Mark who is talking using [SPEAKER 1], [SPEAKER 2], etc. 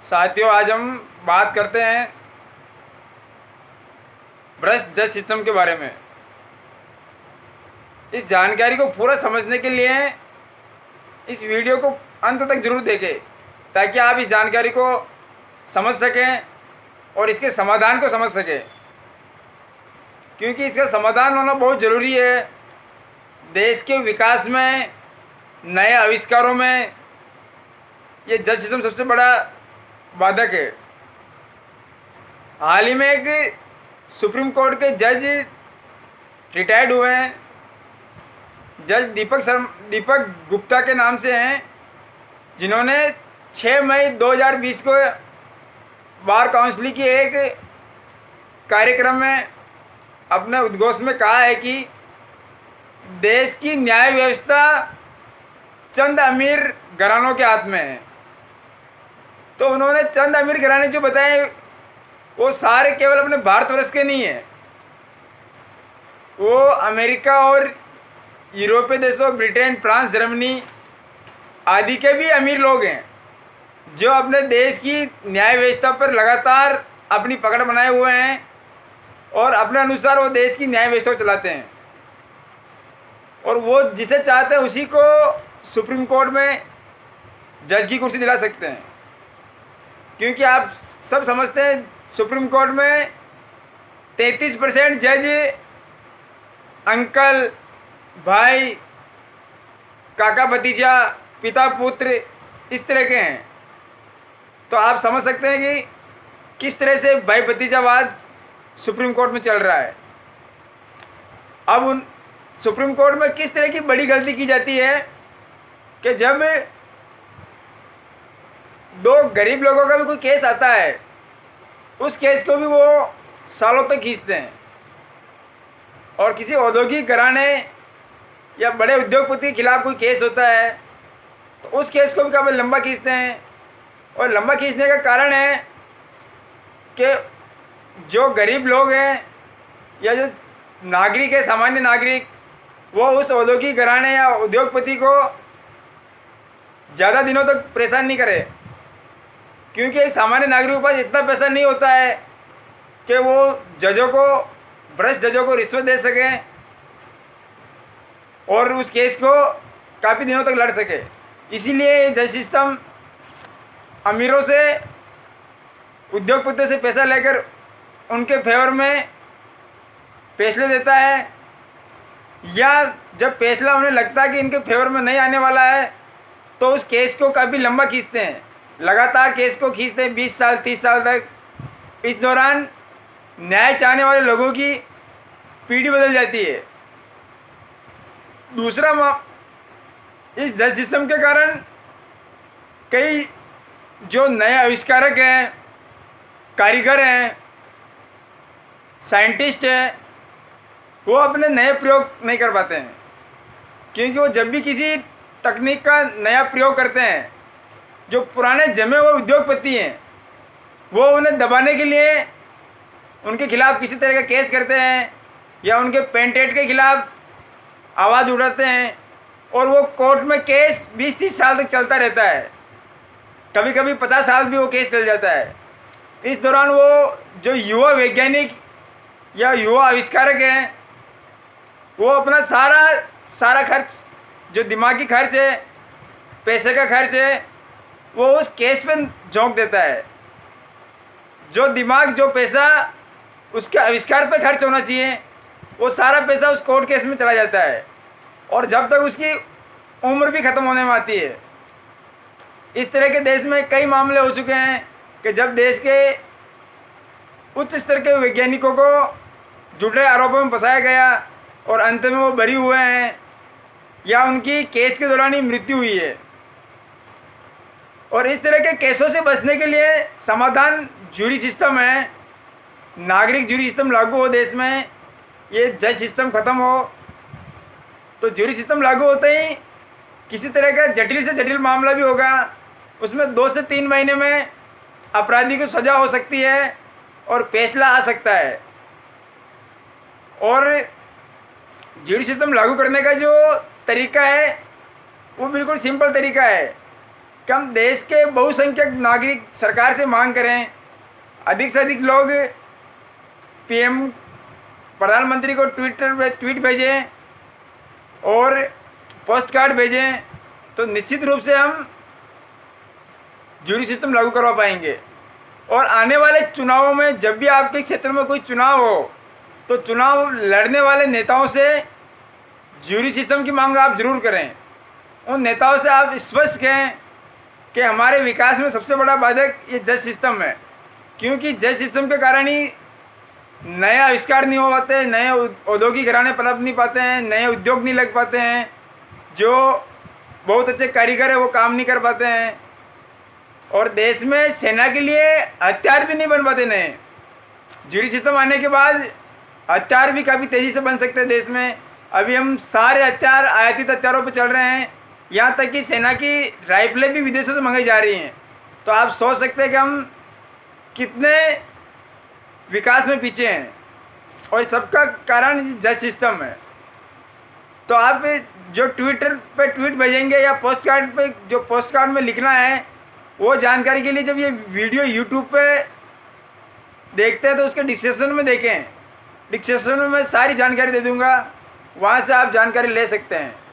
[SPEAKER 1] साथियों, आज हम बात करते हैं भ्रष्ट जज सिस्टम के बारे में। इस जानकारी को पूरा समझने के लिए इस वीडियो को अंत तक जरूर देखें, ताकि आप इस जानकारी को समझ सकें और इसके समाधान को समझ सकें, क्योंकि इसका समाधान होना बहुत ज़रूरी है। देश के विकास में, नए आविष्कारों में ये जज सिस्टम सबसे बड़ा बाधक है। हाल ही में एक सुप्रीम कोर्ट के जज रिटायर्ड हुए हैं। जज दीपक गुप्ता के नाम से हैं, जिन्होंने 6 मई 2020 को बार काउंसिल की एक कार्यक्रम में अपने उद्घोष में कहा है कि देश की न्याय व्यवस्था चंद अमीर घरानों के हाथ में है। तो उन्होंने चंद अमीर घराने जो बताए वो सारे केवल अपने भारतवर्ष के नहीं हैं, वो अमेरिका और यूरोपीय देशों, ब्रिटेन, फ्रांस, जर्मनी आदि के भी अमीर लोग हैं, जो अपने देश की न्याय व्यवस्था पर लगातार अपनी पकड़ बनाए हुए हैं और अपने अनुसार वो देश की न्याय व्यवस्था को चलाते हैं। और वो जिसे चाहते हैं उसी को सुप्रीम कोर्ट में जज की कुर्सी दिला सकते हैं, क्योंकि आप सब समझते हैं सुप्रीम कोर्ट में 33% जज अंकल, भाई, काका भतीजा, पिता पुत्र इस तरह के हैं। तो आप समझ सकते हैं कि किस तरह से भाई भतीजावाद सुप्रीम कोर्ट में चल रहा है। अब उन सुप्रीम कोर्ट में किस तरह की बड़ी गलती की जाती है कि जब दो गरीब लोगों का भी कोई केस आता है, उस केस को भी वो सालों तक खींचते हैं। और किसी औद्योगिक घराने या बड़े उद्योगपति के खिलाफ कोई केस होता है तो उस केस को भी काफ़ी लंबा खींचते हैं। और लंबा खींचने का कारण है कि जो गरीब लोग हैं या जो नागरिक है, सामान्य नागरिक, वो उस औद्योगिक घराने या उद्योगपति को ज़्यादा दिनों तक परेशान नहीं करे, क्योंकि सामान्य नागरिक के पास इतना पैसा नहीं होता है कि वो भ्रष्ट जजों को रिश्वत दे सकें और उस केस को काफ़ी दिनों तक लड़ सके। इसीलिए जज सिस्टम अमीरों से, उद्योगपतियों से पैसा लेकर उनके फेवर में फैसले देता है, या जब फैसला उन्हें लगता है कि इनके फेवर में नहीं आने वाला है तो उस केस को काफ़ी लंबा खींचते हैं। लगातार केस को खींचते हैं 20 साल 30 साल तक। इस दौरान न्याय चाहने वाले लोगों की पीढ़ी बदल जाती है। दूसरा, इस जज सिस्टम के कारण कई जो नए आविष्कारक हैं, कारीगर हैं, साइंटिस्ट हैं, वो अपने नए प्रयोग नहीं कर पाते हैं, क्योंकि वो जब भी किसी तकनीक का नया प्रयोग करते हैं, जो पुराने जमे हुए उद्योगपति हैं वो उन्हें दबाने के लिए उनके खिलाफ किसी तरह का केस करते हैं या उनके पेटेंट के खिलाफ आवाज़ उठाते हैं, और वो कोर्ट में केस 20-30 साल तक चलता रहता है। कभी कभी 50 साल भी वो केस चल जाता है। इस दौरान वो जो युवा वैज्ञानिक या युवा आविष्कारक हैं, वो अपना सारा खर्च, जो दिमागी खर्च है, पैसे का खर्च है, वो उस केस पे झोंक देता है। जो दिमाग, जो पैसा उसके आविष्कार पे खर्च होना चाहिए, वो सारा पैसा उस कोर्ट केस में चला जाता है, और जब तक उसकी उम्र भी ख़त्म होने में आती है। इस तरह के देश में कई मामले हो चुके हैं कि जब देश के उच्च स्तर के वैज्ञानिकों को झूठे आरोपों में फंसाया गया और अंत में वो बरी हुए हैं, या उनकी केस के दौरान ही मृत्यु हुई है। और इस तरह के केसों से बचने के लिए समाधान जूरी सिस्टम है। नागरिक जूरी सिस्टम लागू हो देश में, ये जज सिस्टम ख़त्म हो, तो जूरी सिस्टम लागू होते ही किसी तरह का जटिल से जटिल मामला भी होगा, उसमें 2 से 3 महीने में अपराधी को सज़ा हो सकती है और फैसला आ सकता है। और जूरी सिस्टम लागू करने का जो तरीका है वो बिल्कुल सिंपल तरीका है कि हम देश के बहुसंख्यक नागरिक सरकार से मांग करें, अधिक से अधिक लोग पीएम प्रधानमंत्री को ट्विटर पे ट्वीट भेजें और पोस्ट कार्ड भेजें, तो निश्चित रूप से हम ज्यूरी सिस्टम लागू करवा पाएंगे। और आने वाले चुनावों में जब भी आपके क्षेत्र में कोई चुनाव हो तो चुनाव लड़ने वाले नेताओं से ज्यूरी सिस्टम की मांग आप जरूर करें। उन नेताओं से आप स्पष्ट कहें कि हमारे विकास में सबसे बड़ा बाधक ये जज सिस्टम है, क्योंकि जज सिस्टम के कारण ही नए आविष्कार नहीं हो पाते, नए औद्योगिक घराने पनप नहीं पाते हैं, नए उद्योग नहीं लग पाते हैं, जो बहुत अच्छे कारीगर है वो काम नहीं कर पाते हैं, और देश में सेना के लिए हथियार भी नहीं बन पाते नए। ज्यूरी सिस्टम आने के बाद हथियार भी काफ़ी तेज़ी से बन सकते हैं देश में। अभी हम सारे हथियार आयातित हथियारों पर चल रहे हैं, यहाँ तक कि सेना की राइफलें भी विदेशों से मंगाई जा रही हैं। तो आप सोच सकते हैं कि हम कितने विकास में पीछे हैं, और सबका कारण जज सिस्टम है। तो आप जो ट्विटर पे ट्वीट भेजेंगे या पोस्ट कार्ड पे जो पोस्ट कार्ड में लिखना है, वो जानकारी के लिए जब ये वीडियो यूट्यूब पे देखते हैं तो उसके डिस्क्रिप्शन में देखें। डिस्क्रिप्शन में मैं सारी जानकारी दे दूँगा, वहाँ से आप जानकारी ले सकते हैं।